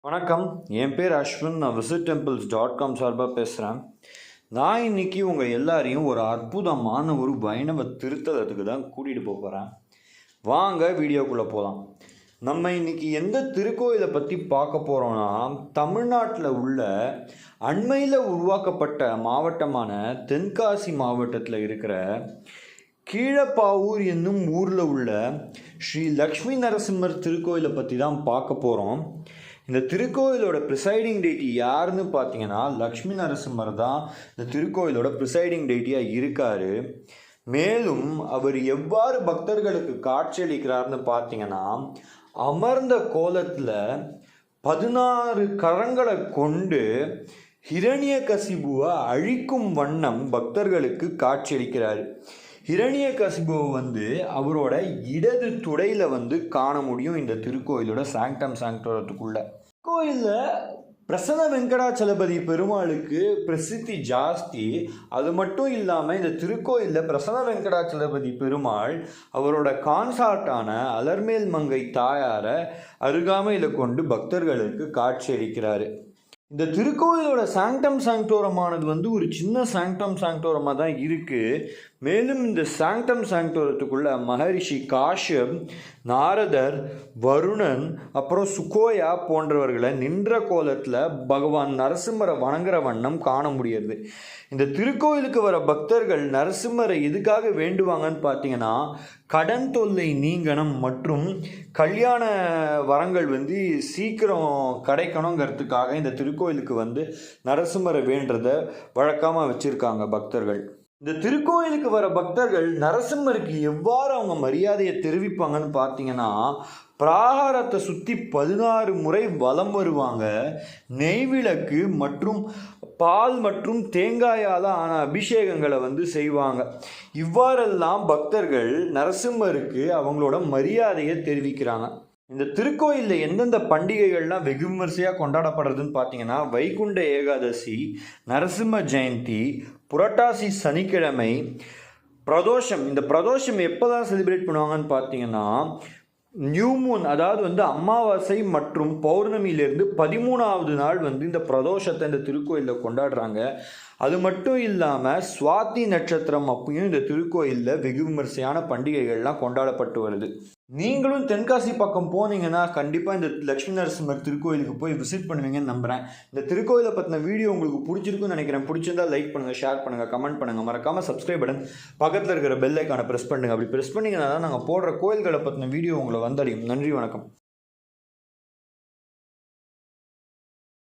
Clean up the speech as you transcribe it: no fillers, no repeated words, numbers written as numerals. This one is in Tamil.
வணக்கம். என் பேர் அஸ்வின். நான் visittemples.com சார்பாக பேசுகிறேன். நான் இன்னைக்கு உங்கள் எல்லாரையும் ஒரு அற்புதமான ஒரு வைணவ திருத்தலத்துக்கு தான் கூட்டிகிட்டு போகிறேன். வாங்க வீடியோக்குள்ளே போகலாம். நம்ம இன்னைக்கு எந்த திருக்கோயிலை பற்றி பார்க்க போகிறோன்னா, தமிழ்நாட்டில் உள்ள அண்மையில் உருவாக்கப்பட்ட மாவட்டமான தென்காசி மாவட்டத்தில் இருக்கிற கீழப்பாவூர் என்னும் ஊரில் உள்ள ஸ்ரீ லக்ஷ்மி நரசிம்மர் திருக்கோயிலை பற்றி தான் பார்க்க போகிறோம். இந்த திருக்கோயிலோட ப்ரிசைடிங் டெய்ட்டி யாருன்னு பார்த்தீங்கன்னா லக்ஷ்மி நரசிம்மர் தான் இந்த திருக்கோயிலோட ப்ரிசைடிங் டெய்ட்டியாக இருக்கார். மேலும் அவர் எவ்வாறு பக்தர்களுக்கு காட்சியளிக்கிறார்னு பார்த்தீங்கன்னா, அமர்ந்த கோலத்தில் 16 கரங்களை கொண்டு ஹிரண்யகசிபுவை அழிக்கும் வண்ணம் பக்தர்களுக்கு காட்சியளிக்கிறார். ஹிரண்யகசிபுவை அவரோட இடது துடையில் காண முடியும் இந்த திருக்கோயிலோட சாங்டோரத்துக்குள்ள. கோயிலில் பிரசன்ன வெங்கடாச்சலபதி பெருமாளுக்கு பிரசித்தி ஜாஸ்தி. அது மட்டும் இல்லாமல் இந்த திருக்கோயிலில் பிரசன்ன வெங்கடாச்சலபதி பெருமாள் அவரோட கான்சார்ட்டான அலர்மேல் மங்கை தாயாரை அருகாமையில் கொண்டு பக்தர்களுக்கு காட்சியளிக்கிறாரு. இந்த திருக்கோயிலோட சாங்டோரமானது ஒரு சின்ன சாங்டோரமாக தான் இருக்குது. மேலும் இந்த சாங்டோரத்துக்குள்ள மகரிஷி காஷ்யப், நாரதர், வருணன், அப்புறம் சுகோயா போன்றவர்களை நின்ற கோலத்தில் பகவான் நரசிம்மரை வணங்குற வண்ணம் காண முடியாது. இந்த திருக்கோயிலுக்கு வர பக்தர்கள் நரசிம்மரை எதுக்காக வேண்டுவாங்கன்னு பார்த்தீங்கன்னா, கடன் தொல்லை நீங்கணும் மற்றும் கல்யாண வரங்கள் சீக்கிரம் கிடைக்கணுங்கிறதுக்காக இந்த திருக்கோயிலுக்கு நரசிம்மரை வேண்டதை வழக்கமாக வச்சுருக்காங்க பக்தர்கள். இந்த திருக்கோயிலுக்கு வர பக்தர்கள் நரசிம்மருக்கு எவ்வாறு அவங்க மரியாதையை தெரிவிப்பாங்கன்னு பார்த்தீங்கன்னா, பிராகாரத்தை சுற்றி 16 முறை வலம் வருவாங்க. நெய்விளக்கு மற்றும் பால் மற்றும் தேங்காயால் ஆன அபிஷேகங்களை செய்வாங்க. இவ்வாறெல்லாம் பக்தர்கள் நரசிம்மருக்கு அவங்களோட மரியாதையை தெரிவிக்கிறாங்க. இந்த திருக்கோயிலில் எந்தெந்த பண்டிகைகள்லாம் வெகு விமர்சையாக கொண்டாடப்படுறதுன்னு பார்த்தீங்கன்னா, வைகுண்ட ஏகாதசி, நரசிம்ம ஜெயந்தி, புரட்டாசி சனிக்கிழமை, பிரதோஷம். இந்த பிரதோஷம் எப்போ தான் செலிப்ரேட் பண்ணுவாங்கன்னு பார்த்தீங்கன்னா, நியூ மூன் அதாவது அமாவாசை மற்றும் பௌர்ணமியிலேருந்து 13ஆவது நாள் இந்த பிரதோஷத்தை இந்த திருக்கோயிலில் கொண்டாடுறாங்க. அது மட்டும் இல்லாமல் சுவாதி நட்சத்திரம் அப்பயும் இந்த திருக்கோயிலில் வெகு விமர்சையான பண்டிகைகள்லாம் கொண்டாடப்பட்டு வருது. நீங்களும் தென்காசி பக்கம் போனீங்கன்னா கண்டிப்பாக இந்த லக்ஷ்மி நரசிம்மர் திருக்கோயிலுக்கு போய் விசிட் பண்ணுவீங்கன்னு நம்புகிறேன். இந்த திருக்கோயிலை பற்றின வீடியோ உங்களுக்கு பிடிச்சிருக்குன்னு நினைக்கிறேன். பிடிச்சிருந்தால் லைக் பண்ணுங்கள், ஷேர் பண்ணுங்கள், கமெண்ட் பண்ணுங்கள். மறக்காமல் சப்ஸ்கிரைப் பட்டன் பக்கத்தில் இருக்கிற பெல் ஐக்கானை ப்ரெஸ் பண்ணுங்கள். அப்படி ப்ரெஸ் பண்ணிங்கன்னா தான் நாங்கள் போடுற கோயில்களை பற்றின வீடியோ உங்களை வந்தடையும். நன்றி, வணக்கம்.